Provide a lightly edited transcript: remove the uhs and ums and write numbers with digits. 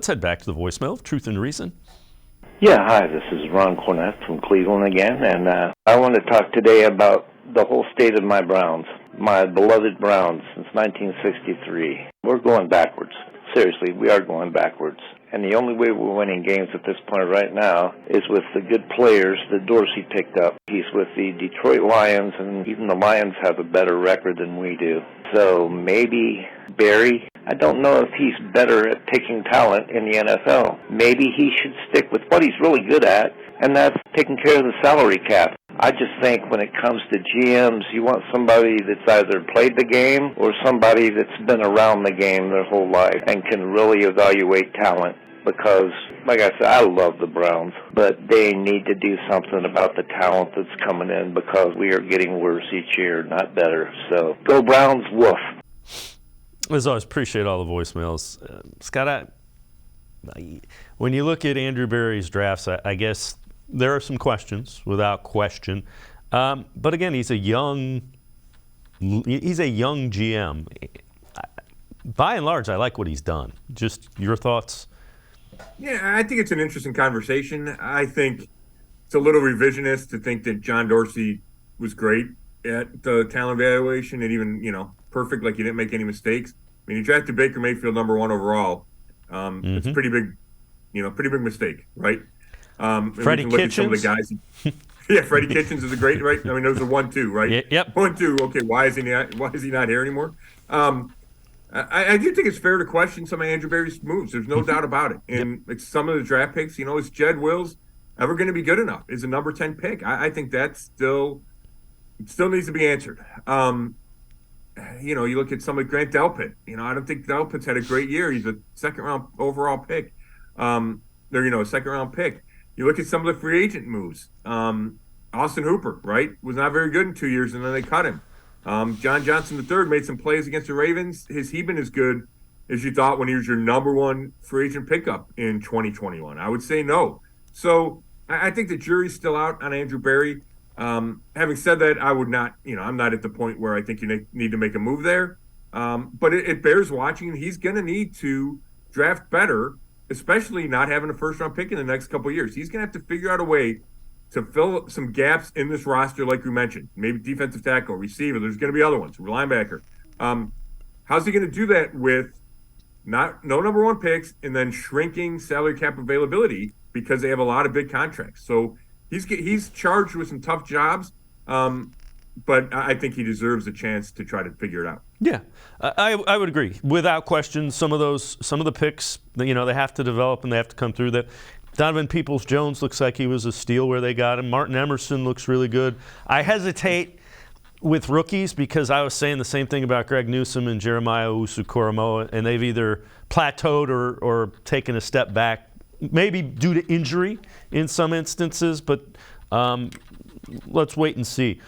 Let's head back to the voicemail of Truth and Reason. Yeah, hi, this is Ron Cornett from Cleveland again, and I want to talk today about the whole state of my Browns, my beloved Browns since 1963. We're going backwards. Seriously, we are going backwards. And the only way we're winning games at this point right now is with the good players that Dorsey picked up. He's with the Detroit Lions, and even the Lions have a better record than we do. So maybe Barry, I don't know if he's better at picking talent in the NFL. Maybe he should stick with what he's really good at, and that's taking care of the salary cap. I just think when it comes to GMs, you want somebody that's either played the game or somebody that's been around the game their whole life and can really evaluate talent. Because, like I said, I love the Browns, but they need to do something about the talent that's coming in because we are getting worse each year, not better. So, go Browns, woof. As always, appreciate all the voicemails. Scott, when you look at Andrew Berry's drafts, I guess there are some questions, without question. But again, he's a young GM. By and large, I like what he's done. Just your thoughts? Yeah, I think it's an interesting conversation. I think it's a little revisionist to think that John Dorsey was great at the talent evaluation and even, perfect, like he didn't make any mistakes. I mean, he drafted Baker Mayfield number 1 overall. It's a pretty big mistake, right? Freddie Kitchens. Some of the guys. Yeah, Freddie Kitchens is a great, right? I mean, those are 1-2, right? Yep. 1-2. Okay, why is he not here anymore? I do think it's fair to question some of Andrew Berry's moves. There's no doubt about it. And some of the draft picks, is Jed Wills ever going to be good enough? Is a number 10 pick? I think that still needs to be answered. You look at somebody, Grant Delpit. I don't think Delpit's had a great year. He's a second-round overall pick. A second-round pick. You look at some of the free agent moves. Austin Hooper, right, was not very good in 2 years, and then they cut him. John Johnson III made some plays against the Ravens. Has he been as good as you thought when he was your number 1 free agent pickup in 2021? I would say no. So I think the jury's still out on Andrew Berry. Having said that, I would not, I'm not at the point where I think you need to make a move there. But it bears watching. He's going to need to draft better, especially not having a first-round pick in the next couple of years. He's going to have to figure out a way to fill some gaps in this roster, like we mentioned. Maybe defensive tackle, receiver. There's going to be other ones, linebacker. How's he going to do that with no number 1 picks and then shrinking salary cap availability because they have a lot of big contracts? So he's charged with some tough jobs, but I think he deserves a chance to try to figure it out. Yeah, I would agree. Without question, some of the picks, they have to develop and they have to come through that. Donovan Peoples-Jones looks like he was a steal where they got him. Martin Emerson looks really good. I hesitate with rookies because I was saying the same thing about Greg Newsome and Jeremiah Owusu-Koramoah, and they've either plateaued or taken a step back, maybe due to injury in some instances, but let's wait and see.